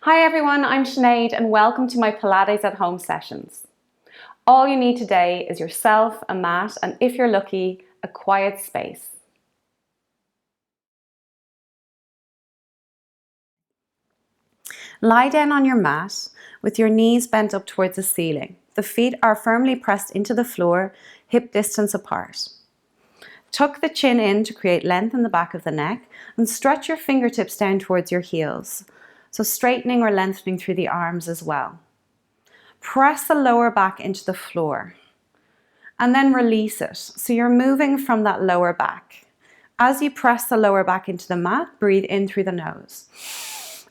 Hi everyone, I'm Sinead and welcome to my Pilates at home sessions. All you need today is yourself, a mat, and if you're lucky, a quiet space. Lie down on your mat with your knees bent up towards the ceiling. The feet are firmly pressed into the floor, hip distance apart. Tuck the chin in to create length in the back of the neck and stretch your fingertips down towards your heels. So straightening or lengthening through the arms as well. Press the lower back into the floor and then release it. So you're moving from that lower back. As you press the lower back into the mat, breathe in through the nose.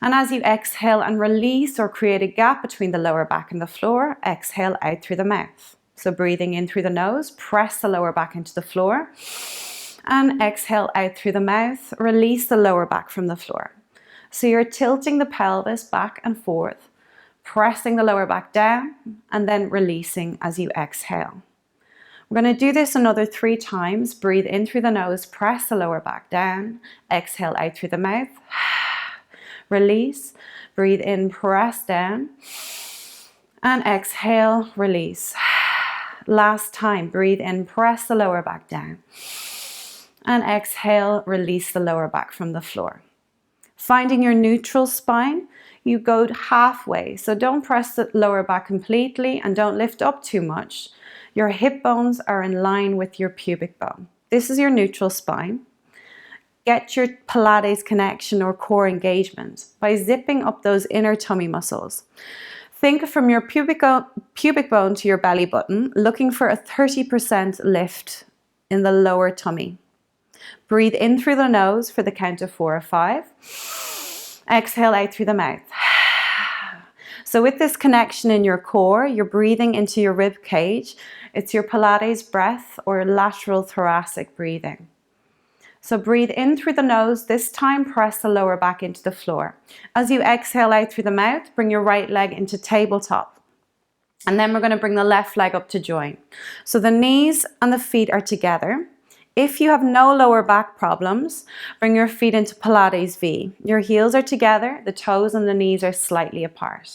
And as you exhale and release or create a gap between the lower back and the floor, exhale out through the mouth. So breathing in through the nose, press the lower back into the floor and exhale out through the mouth, release the lower back from the floor. So you're tilting the pelvis back and forth, pressing the lower back down and then releasing as you exhale. We're going to do this another 3 times. Breathe in through the nose, press the lower back down, exhale out through the mouth, release, breathe in, press down, and exhale, release. Last time, breathe in, press the lower back down, and exhale, release the lower back from the floor. Finding your neutral spine, you go halfway. So don't press the lower back completely and don't lift up too much. Your hip bones are in line with your pubic bone. This is your neutral spine. Get your Pilates connection or core engagement by zipping up those inner tummy muscles. Think from your pubic bone to your belly button, looking for a 30% lift in the lower tummy. Breathe in through the nose for the count of 4 or 5. Exhale out through the mouth. So with this connection in your core, you're breathing into your rib cage. It's your Pilates breath or lateral thoracic breathing. So breathe in through the nose. This time, press the lower back into the floor. As you exhale out through the mouth, bring your right leg into tabletop. And then we're going to bring the left leg up to join. So the knees and the feet are together. If you have no lower back problems, bring your feet into Pilates V. Your heels are together, the toes and the knees are slightly apart.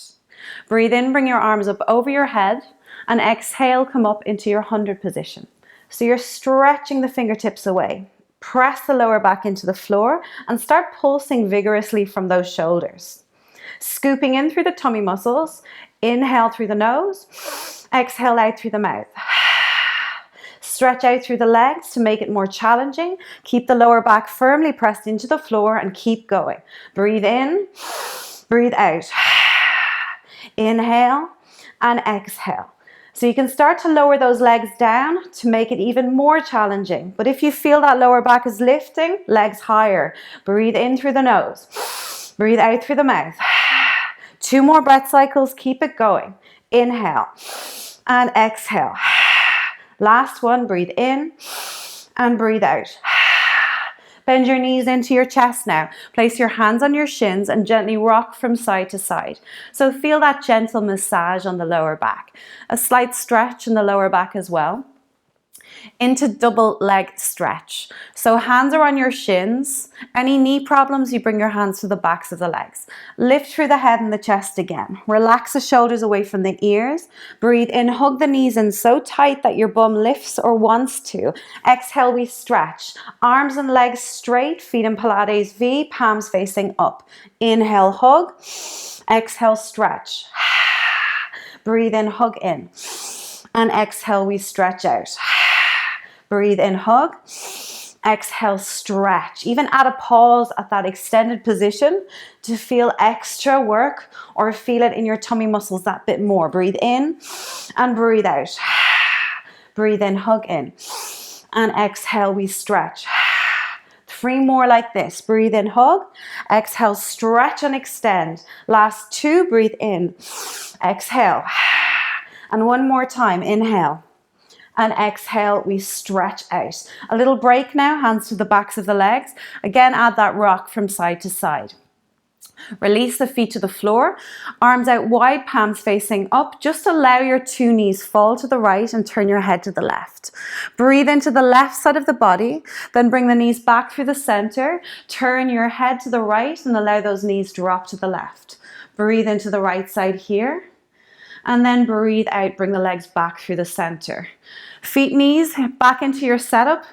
Breathe in, bring your arms up over your head, and exhale, come up into your 100 position. So you're stretching the fingertips away. Press the lower back into the floor and start pulsing vigorously from those shoulders. Scooping in through the tummy muscles, inhale through the nose, exhale out through the mouth. Stretch out through the legs to make it more challenging. Keep the lower back firmly pressed into the floor and keep going. Breathe in, breathe out. Inhale and exhale. So you can start to lower those legs down to make it even more challenging. But if you feel that lower back is lifting, legs higher. Breathe in through the nose. Breathe out through the mouth. 2 more breath cycles. Keep it going. Inhale and exhale. Last one, breathe in and breathe out. Bend your knees into your chest now. Place your hands on your shins and gently rock from side to side. So feel that gentle massage on the lower back. A slight stretch in the lower back as well. Into double leg stretch. So hands are on your shins. Any knee problems, you bring your hands to the backs of the legs. Lift through the head and the chest again. Relax the shoulders away from the ears. Breathe in, hug the knees in so tight that your bum lifts or wants to. Exhale, we stretch. Arms and legs straight, feet in Pilates V, palms facing up. Inhale, hug. Exhale, stretch. Breathe in, hug in. And exhale, we stretch out. Breathe in, hug. Exhale, stretch. Even add a pause at that extended position to feel extra work or feel it in your tummy muscles that bit more. Breathe in and breathe out. Breathe in, hug in. And exhale, we stretch. 3 more like this. Breathe in, hug. Exhale, stretch and extend. Last 2, breathe in. Exhale. And 1 more time. Inhale. And exhale, we stretch out. A little break now, hands to the backs of the legs. Again, add that rock from side to side. Release the feet to the floor, arms out wide, palms facing up. Just allow your two knees fall to the right and turn your head to the left. Breathe into the left side of the body, then bring the knees back through the center. Turn your head to the right and allow those knees drop to the left. Breathe into the right side here, and then breathe out, bring the legs back through the center. Feet, knees back into your setup.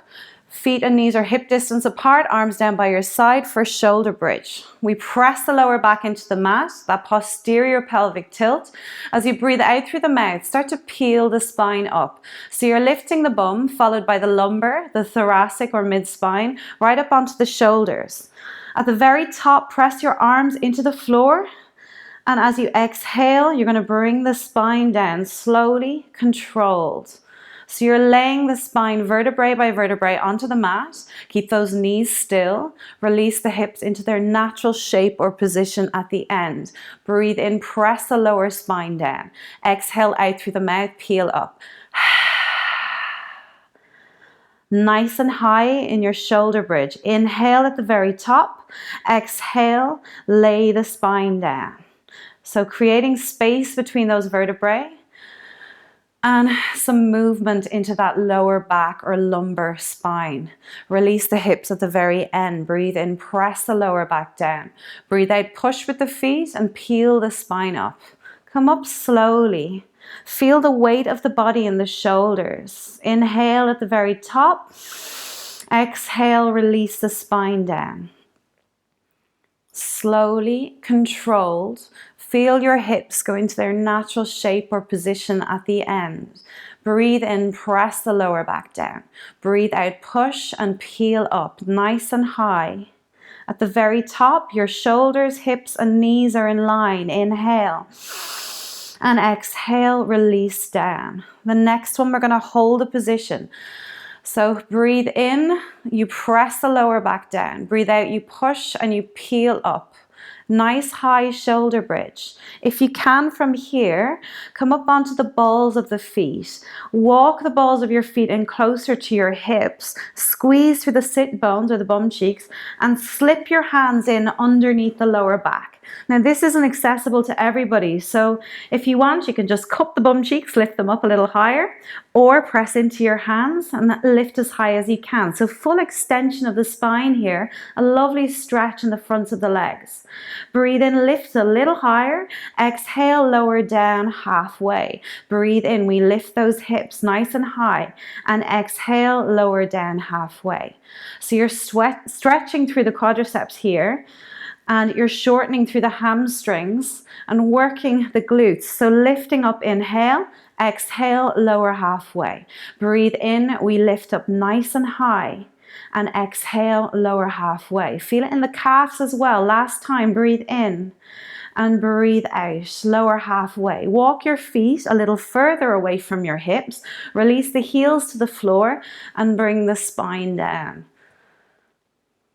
Feet and knees are hip distance apart, arms down by your side for shoulder bridge. We press the lower back into the mat, that posterior pelvic tilt. As you breathe out through the mouth, start to peel the spine up. So you're lifting the bum, followed by the lumbar, the thoracic or mid-spine, right up onto the shoulders. At the very top, press your arms into the floor. And as you exhale, you're going to bring the spine down slowly, controlled. So you're laying the spine vertebrae by vertebrae onto the mat. Keep those knees still. Release the hips into their natural shape or position at the end. Breathe in, press the lower spine down. Exhale out through the mouth, peel up. Nice and high in your shoulder bridge. Inhale at the very top. Exhale, lay the spine down. So creating space between those vertebrae. And some movement into that lower back or lumbar spine. Release the hips at the very end. Breathe in, press the lower back down. Breathe out, push with the feet and peel the spine up. Come up slowly. Feel the weight of the body in the shoulders. Inhale at the very top. Exhale, release the spine down. Slowly, controlled. Feel your hips go into their natural shape or position at the end. Breathe in, press the lower back down. Breathe out, push and peel up, nice and high. At the very top, your shoulders, hips and knees are in line. Inhale. And exhale, release down. The next one, we're going to hold a position. So breathe in, you press the lower back down. Breathe out, you push and you peel up. Nice high shoulder bridge. If you can from here, come up onto the balls of the feet. Walk the balls of your feet in closer to your hips. Squeeze through the sit bones or the bum cheeks and slip your hands in underneath the lower back. Now this isn't accessible to everybody, so if you want, you can just cup the bum cheeks, lift them up a little higher, or press into your hands and lift as high as you can. So full extension of the spine here, a lovely stretch in the fronts of the legs. Breathe in, lift a little higher. Exhale, lower down halfway. Breathe in, we lift those hips nice and high. And exhale, lower down halfway. So you're stretching through the quadriceps here. And you're shortening through the hamstrings and working the glutes. So lifting up, inhale, exhale, lower halfway. Breathe in, we lift up nice and high. And exhale, lower halfway. Feel it in the calves as well. Last time, breathe in and breathe out, lower halfway. Walk your feet a little further away from your hips. Release the heels to the floor and bring the spine down.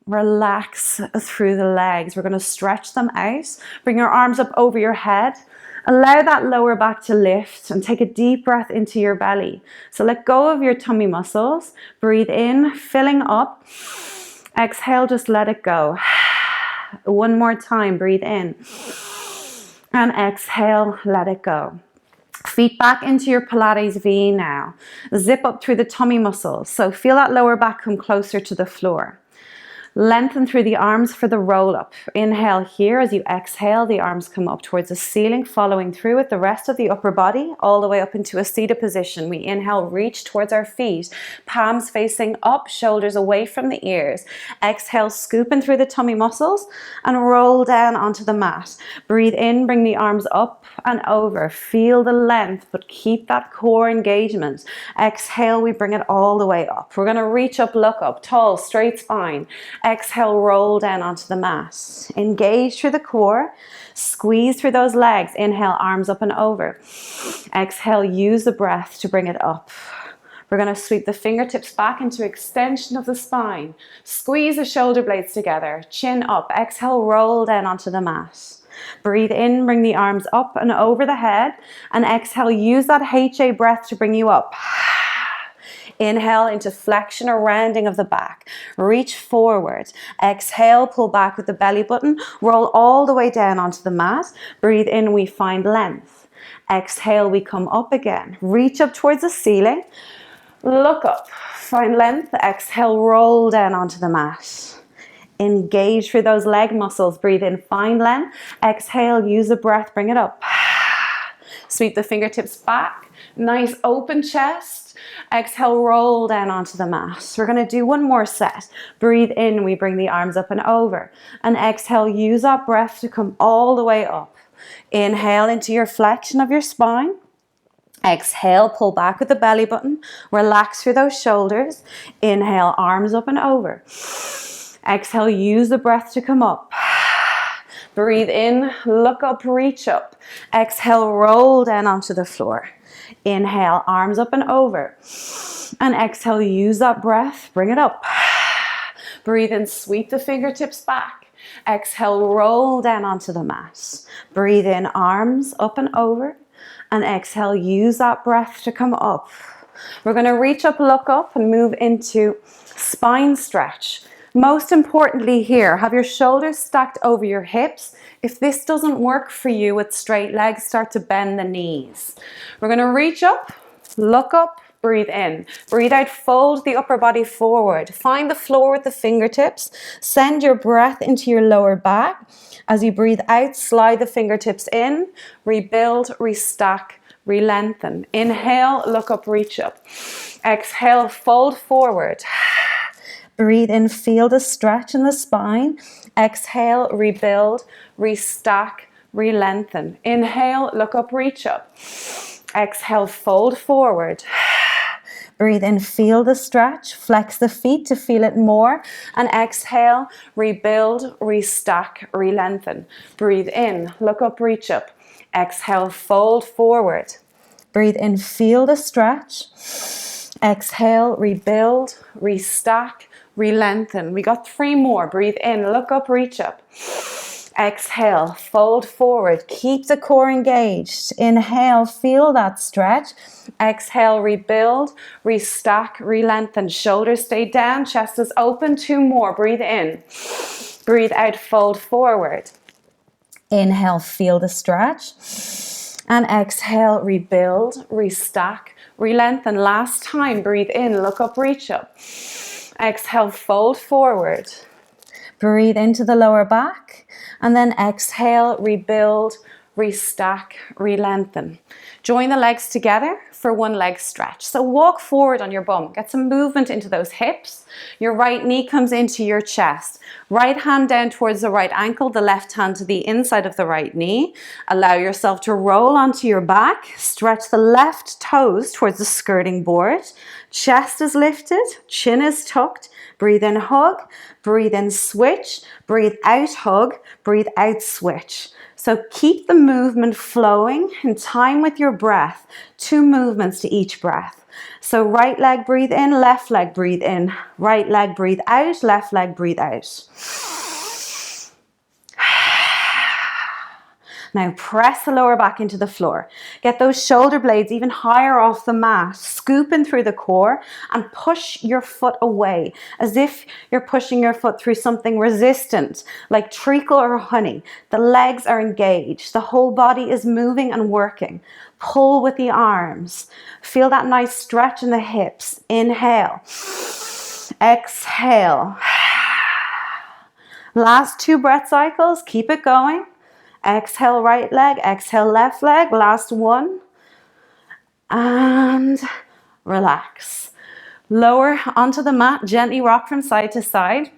Relax through the legs. We're going to stretch them out. Bring your arms up over your head. Allow that lower back to lift and take a deep breath into your belly. So let go of your tummy muscles. Breathe in, filling up. Exhale, just let it go. One more time, breathe in. And exhale, let it go. Feet back into your Pilates V now. Zip up through the tummy muscles. So feel that lower back come closer to the floor. Lengthen through the arms for the roll up. Inhale here. As you exhale, the arms come up towards the ceiling, following through with the rest of the upper body, all the way up into a seated position. We inhale, reach towards our feet, palms facing up, shoulders away from the ears. Exhale, scooping through the tummy muscles and roll down onto the mat. Breathe in, bring the arms up and over. Feel the length, but keep that core engagement. Exhale, we bring it all the way up. We're going to reach up, look up, tall, straight spine. Exhale, roll down onto the mat. Engage through the core. Squeeze through those legs. Inhale, arms up and over. Exhale, use the breath to bring it up. We're going to sweep the fingertips back into extension of the spine. Squeeze the shoulder blades together. Chin up. Exhale, roll down onto the mat. Breathe in, bring the arms up and over the head. And exhale, use that HA breath to bring you up. Inhale into flexion or rounding of the back. Reach forward. Exhale, pull back with the belly button. Roll all the way down onto the mat. Breathe in, we find length. Exhale, we come up again. Reach up towards the ceiling. Look up. Find length. Exhale, roll down onto the mat. Engage through those leg muscles. Breathe in, find length. Exhale, use the breath, bring it up. Sweep the fingertips back. Nice open chest. Exhale, roll down onto the mat. We're going to do one more set. Breathe in, we bring the arms up and over. And exhale, use that breath to come all the way up. Inhale into your flexion of your spine. Exhale, pull back with the belly button. Relax through those shoulders. Inhale, arms up and over. Exhale, use the breath to come up. Breathe in, look up, reach up. Exhale, roll down onto the floor. Inhale, arms up and over. And exhale, use that breath, bring it up. Breathe in, sweep the fingertips back. Exhale, roll down onto the mat. Breathe in, arms up and over. And exhale, use that breath to come up. We're going to reach up, look up, and move into spine stretch. Most importantly here, have your shoulders stacked over your hips. If this doesn't work for you with straight legs, start to bend the knees. We're going to reach up, look up, breathe in. Breathe out, fold the upper body forward. Find the floor with the fingertips. Send your breath into your lower back. As you breathe out, slide the fingertips in. Rebuild, restack, re-lengthen. Inhale, look up, reach up. Exhale, fold forward. Breathe in, feel the stretch in the spine. Exhale, rebuild, restack, re-lengthen. Inhale, look up, reach up. Exhale, fold forward. Breathe in, feel the stretch. Flex the feet to feel it more. And exhale, rebuild, restack, re-lengthen. Breathe in, look up, reach up. Exhale, fold forward. Breathe in, feel the stretch. Exhale, rebuild, restack, re-lengthen. We got 3 more. Breathe in, look up, reach up. Exhale, fold forward. Keep the core engaged. Inhale, feel that stretch. Exhale, rebuild, restack, re-lengthen. Shoulders stay down, chest is open. 2 more. Breathe in. Breathe out, fold forward. Inhale, feel the stretch. And exhale, rebuild, restack, re-lengthen. Last time, breathe in, look up, reach up. Exhale, fold forward. Breathe into the lower back. And then exhale, rebuild, restack, re-lengthen. Join the legs together for one leg stretch. So walk forward on your bum. Get some movement into those hips. Your right knee comes into your chest. Right hand down towards the right ankle, the left hand to the inside of the right knee. Allow yourself to roll onto your back. Stretch the left toes towards the skirting board. Chest is lifted, chin is tucked. Breathe in, hug. Breathe in, switch. Breathe out, hug. Breathe out, switch. So keep the movement flowing in time with your breath. 2 movements to each breath. So right leg, breathe in, left leg, breathe in. Right leg, breathe out, left leg, breathe out. Now press the lower back into the floor. Get those shoulder blades even higher off the mat. Scoop in through the core and push your foot away as if you're pushing your foot through something resistant like treacle or honey. The legs are engaged. The whole body is moving and working. Pull with the arms. Feel that nice stretch in the hips. Inhale. Exhale. Last 2 breath cycles. Keep it going. Exhale, right leg. Exhale, left leg. Last 1. And relax. Lower onto the mat. Gently rock from side to side.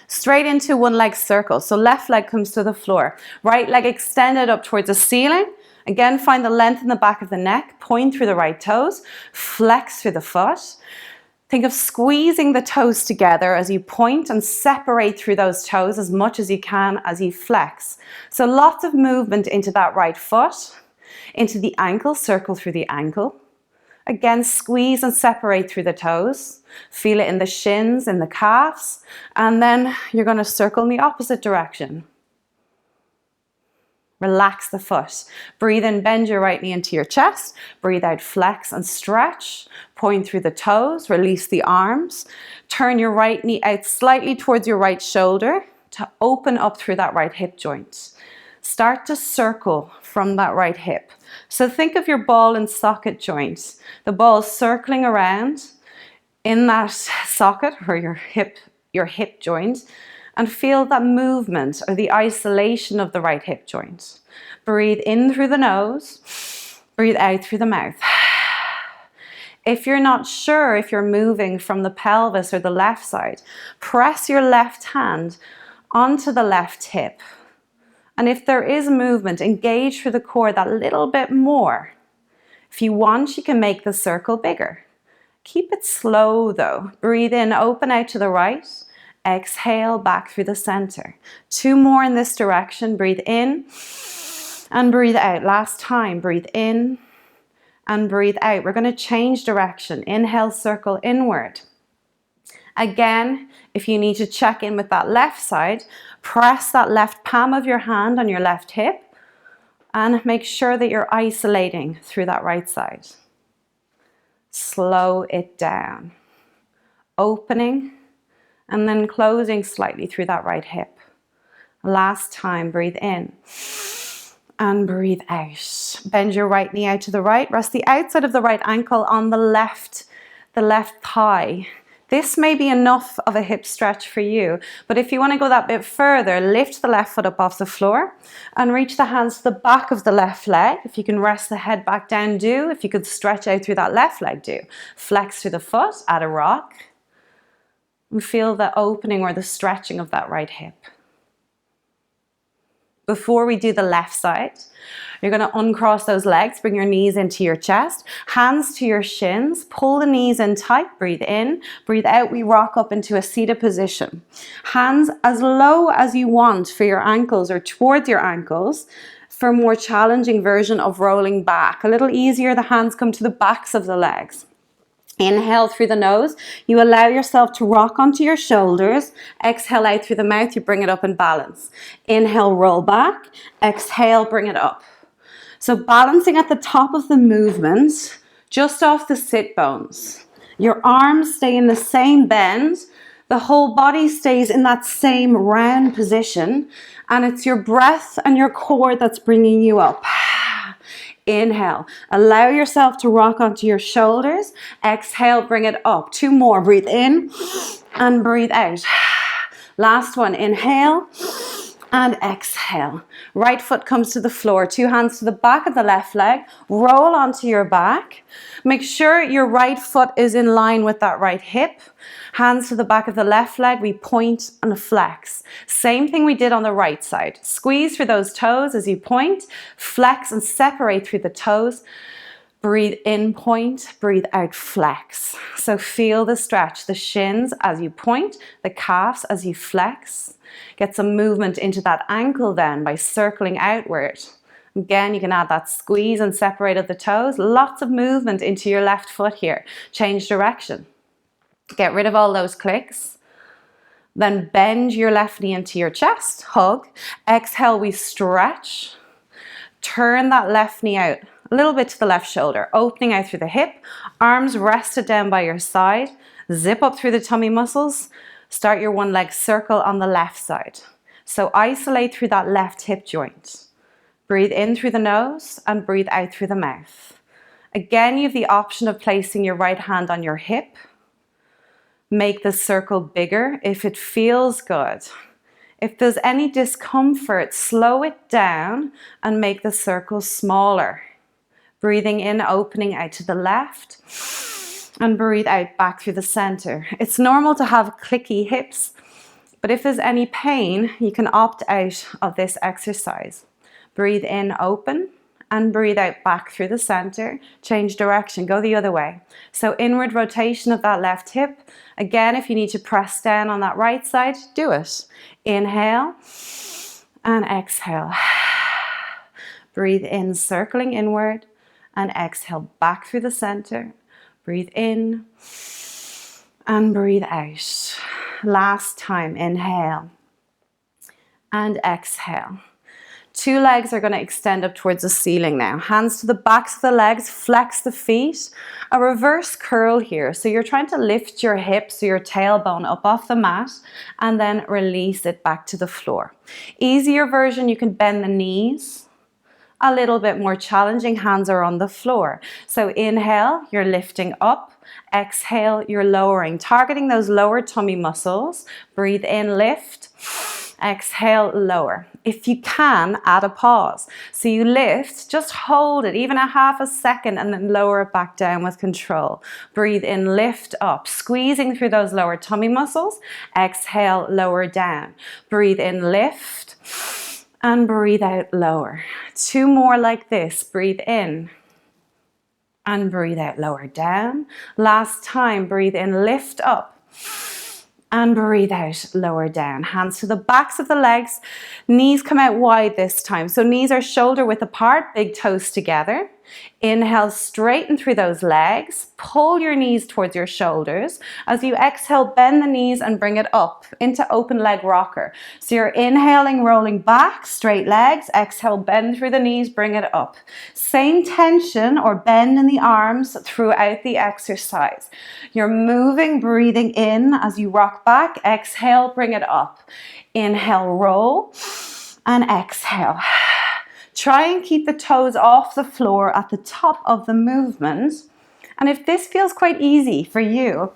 Straight into one leg circle. So left leg comes to the floor. Right leg extended up towards the ceiling. Again, find the length in the back of the neck. Point through the right toes. Flex through the foot. Think of squeezing the toes together as you point and separate through those toes as much as you can as you flex. So lots of movement into that right foot, into the ankle, circle through the ankle. Again, squeeze and separate through the toes. Feel it in the shins, in the calves, and then you're going to circle in the opposite direction. Relax the foot. Breathe in, bend your right knee into your chest. Breathe out, flex and stretch. Point through the toes, release the arms. Turn your right knee out slightly towards your right shoulder to open up through that right hip joint. Start to circle from that right hip. So think of your ball and socket joint. The ball circling around in that socket or your hip joint, and feel that movement or the isolation of the right hip joint. Breathe in through the nose, breathe out through the mouth. If you're not sure if you're moving from the pelvis or the left side, press your left hand onto the left hip. And if there is movement, engage through the core that little bit more. If you want, you can make the circle bigger. Keep it slow though. Breathe in, open out to the right. Exhale back through the center. 2 more in this direction. Breathe in and breathe out. Last time, breathe in and breathe out. We're going to change direction. Inhale, circle inward. Again, if you need to check in with that left side, press that left palm of your hand on your left hip and make sure that you're isolating through that right side. Slow it down. Opening and then closing slightly through that right hip. Last time, breathe in and breathe out. Bend your right knee out to the right. Rest the outside of the right ankle on the left thigh. This may be enough of a hip stretch for you, but if you want to go that bit further, lift the left foot up off the floor and reach the hands to the back of the left leg. If you can rest the head back down, do. If you could stretch out through that left leg, do. Flex through the foot, add a rock. And feel the opening or the stretching of that right hip. Before we do the left side, you're going to uncross those legs, bring your knees into your chest, hands to your shins, pull the knees in tight, breathe in, breathe out, we rock up into a seated position. Hands as low as you want for your ankles or towards your ankles for a more challenging version of rolling back. A little easier, the hands come to the backs of the legs. Inhale through the nose, you allow yourself to rock onto your shoulders. Exhale out through the mouth, you bring it up in balance. Inhale, roll back. Exhale, bring it up. So balancing at the top of the movement, just off the sit bones. Your arms stay in the same bend. The whole body stays in that same round position. And it's your breath and your core that's bringing you up. Inhale, allow yourself to rock onto your shoulders. Exhale, bring it up. 2 more, breathe in and breathe out. Last one, inhale and exhale. Right foot comes to the floor, 2 hands to the back of the left leg. Roll onto your back. Make sure your right foot is in line with that right hip. Hands to the back of the left leg, we point and flex. Same thing we did on the right side. Squeeze through those toes as you point, flex and separate through the toes. Breathe in, point, breathe out, flex. So feel the stretch, the shins as you point, the calves as you flex. Get some movement into that ankle then by circling outward. Again, you can add that squeeze and separate of the toes. Lots of movement into your left foot here. Change direction. Get rid of all those clicks. Then bend your left knee into your chest, hug. Exhale, we stretch. Turn that left knee out a little bit to the left shoulder, opening out through the hip. Arms rested down by your side. Zip up through the tummy muscles. Start your 1 leg circle on the left side. So isolate through that left hip joint. Breathe in through the nose and breathe out through the mouth. Again, you have the option of placing your right hand on your hip. Make the circle bigger if it feels good. If there's any discomfort, slow it down and make the circle smaller. Breathing in, opening out to the left, and breathe out back through the center. It's normal to have clicky hips, but if there's any pain, you can opt out of this exercise. Breathe in, open, and breathe out back through the center. Change direction, go the other way. So inward rotation of that left hip. Again, if you need to press down on that right side, do it. Inhale and exhale. Breathe in, circling inward, and exhale back through the center. Breathe in and breathe out. Last time, inhale and exhale. 2 legs are going to extend up towards the ceiling now. Hands to the backs of the legs, flex the feet. A reverse curl here. So you're trying to lift your hips or your tailbone up off the mat and then release it back to the floor. Easier version, you can bend the knees. A little bit more challenging, hands are on the floor. So inhale, you're lifting up. Exhale, you're lowering, targeting those lower tummy muscles. Breathe in, lift. Exhale, lower. If you can, add a pause. So you lift, just hold it, even a half a second, and then lower it back down with control. Breathe in, lift up, squeezing through those lower tummy muscles. Exhale, lower down. Breathe in, lift, and breathe out, lower. 2 more like this. Breathe in. And breathe out, lower down. Last time, breathe in, lift up. And breathe out, lower down. Hands to the backs of the legs. Knees come out wide this time. So knees are shoulder width apart, big toes together. Inhale, straighten through those legs. Pull your knees towards your shoulders. As you exhale, bend the knees and bring it up into open leg rocker. So you're inhaling, rolling back, straight legs. Exhale, bend through the knees, bring it up. Same tension or bend in the arms throughout the exercise. You're moving, breathing in as you rock back. Exhale, bring it up. Inhale, roll, and exhale. Try and keep the toes off the floor at the top of the movement. And if this feels quite easy for you,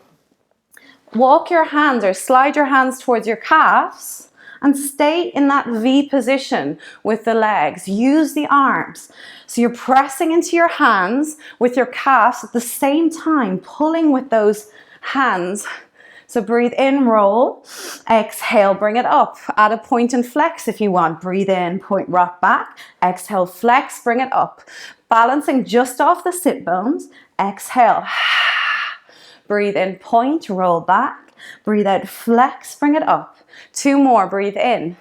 walk your hands or slide your hands towards your calves and stay in that V position with the legs. Use the arms. So you're pressing into your hands with your calves at the same time, pulling with those hands. So breathe in, roll. Exhale, bring it up. Add a point and flex if you want. Breathe in, point, rock back. Exhale, flex, bring it up. Balancing just off the sit bones. Exhale. Breathe in, point, roll back. Breathe out, flex, bring it up. 2 more, breathe in.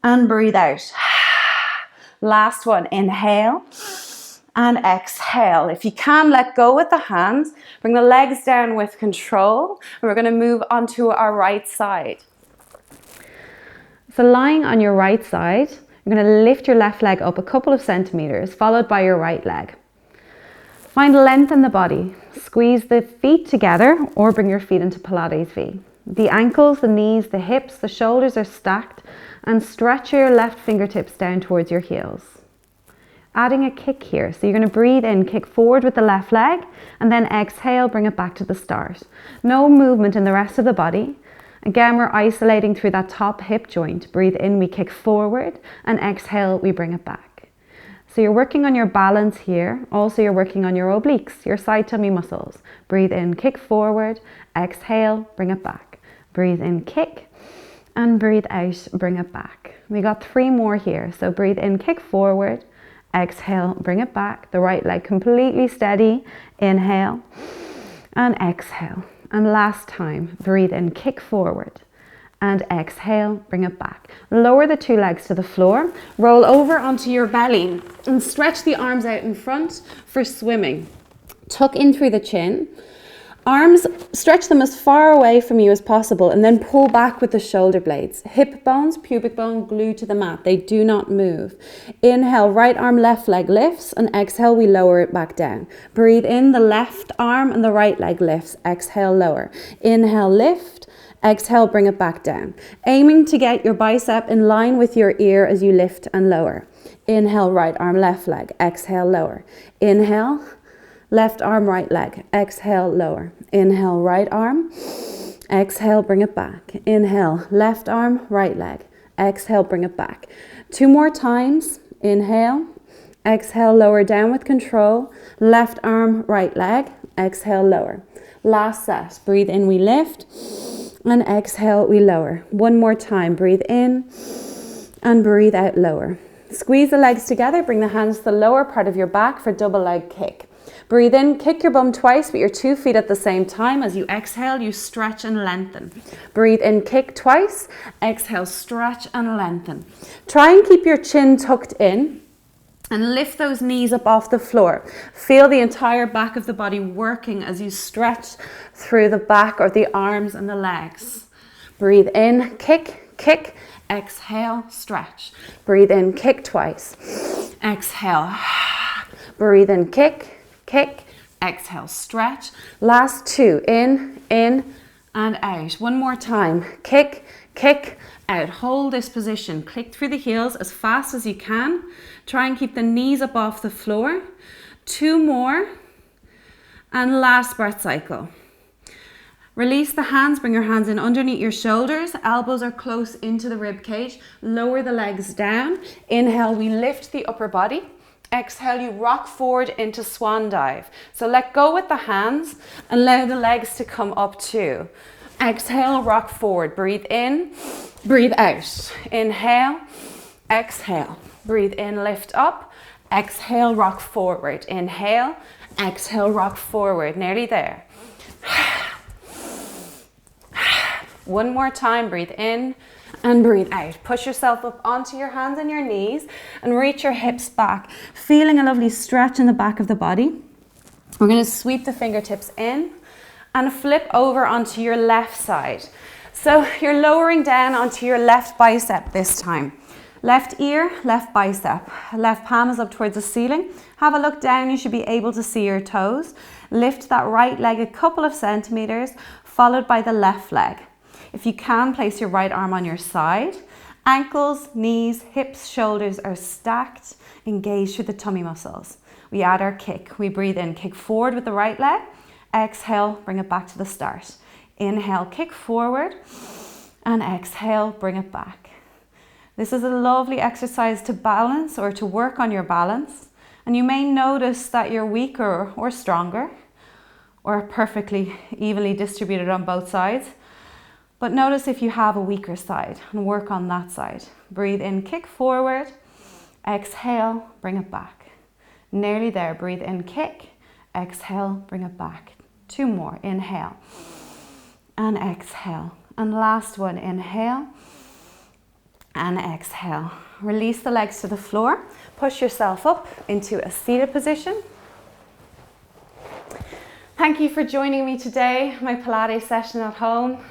And breathe out. Last one, inhale. And exhale. If you can, let go with the hands. Bring the legs down with control. And we're going to move onto our right side. So lying on your right side, you're going to lift your left leg up a couple of centimeters, followed by your right leg. Find length in the body. Squeeze the feet together or bring your feet into Pilates V. The ankles, the knees, the hips, the shoulders are stacked, and stretch your left fingertips down towards your heels. Adding a kick here. So you're going to breathe in, kick forward with the left leg, and then exhale, bring it back to the start. No movement in the rest of the body. Again, we're isolating through that top hip joint. Breathe in, we kick forward, and exhale, we bring it back. So you're working on your balance here. Also, you're working on your obliques, your side tummy muscles. Breathe in, kick forward, exhale, bring it back. Breathe in, kick, and breathe out, bring it back. We got 3 more here. So breathe in, kick forward, exhale, bring it back. The right leg completely steady. Inhale and exhale. And last time, breathe in, kick forward and exhale, bring it back. Lower the 2 legs to the floor. Roll over onto your belly and stretch the arms out in front for swimming. Tuck in through the chin. Arms, stretch them as far away from you as possible and then pull back with the shoulder blades. Hip bones, pubic bone glued to the mat. They do not move. Inhale, right arm, left leg lifts, and exhale, we lower it back down. Breathe in, the left arm and the right leg lifts. Exhale, lower. Inhale, lift. Exhale, bring it back down. Aiming to get your bicep in line with your ear as you lift and lower. Inhale, right arm, left leg. Exhale, lower. Inhale. Left arm, right leg. Exhale, lower. Inhale, right arm. Exhale, bring it back. Inhale, left arm, right leg. Exhale, bring it back. 2 more times. Inhale. Exhale, lower down with control. Left arm, right leg. Exhale, lower. Last set. Breathe in, we lift. And exhale, we lower. 1 more time. Breathe in. And breathe out, lower. Squeeze the legs together. Bring the hands to the lower part of your back for double leg kick. Breathe in, kick your bum twice with your 2 feet at the same time. As you exhale, you stretch and lengthen. Breathe in, kick twice. Exhale, stretch and lengthen. Try and keep your chin tucked in and lift those knees up off the floor. Feel the entire back of the body working as you stretch through the back or the arms and the legs. Breathe in, kick, kick. Exhale, stretch. Breathe in, kick twice. Exhale. Breathe in, kick, kick. Exhale, stretch. Last two, in, and out. One more time. Kick, kick, out. Hold this position. Click through the heels as fast as you can. Try and keep the knees up off the floor. Two more. And last breath cycle. Release the hands, bring your hands in underneath your shoulders. Elbows are close into the rib cage. Lower the legs down. Inhale, we lift the upper body. Exhale, you rock forward into swan dive. So let go with the hands and allow the legs to come up too. Exhale, rock forward. Breathe in, breathe out. Inhale, exhale. Breathe in, lift up. Exhale, rock forward. Inhale, exhale, rock forward. Nearly there. One more time, breathe in and breathe out. Push yourself up onto your hands and your knees and reach your hips back, feeling a lovely stretch in the back of the body. We're going to sweep the fingertips in and flip over onto your left side. So you're lowering down onto your left bicep this time. Left ear, left bicep. Left palm is up towards the ceiling. Have a look down, you should be able to see your toes. Lift that right leg a couple of centimeters, followed by the left leg. If you can, place your right arm on your side. Ankles, knees, hips, shoulders are stacked, engaged through the tummy muscles. We add our kick. We breathe in, kick forward with the right leg. Exhale, bring it back to the start. Inhale, kick forward, and exhale, bring it back. This is a lovely exercise to balance or to work on your balance. And you may notice that you're weaker or stronger or perfectly evenly distributed on both sides. But notice if you have a weaker side and work on that side. Breathe in, kick forward. Exhale, bring it back. Nearly there. Breathe in, kick. Exhale, bring it back. Two more. Inhale and exhale. And last one. Inhale and exhale. Release the legs to the floor. Push yourself up into a seated position. Thank you for joining me today, my Pilates session at home.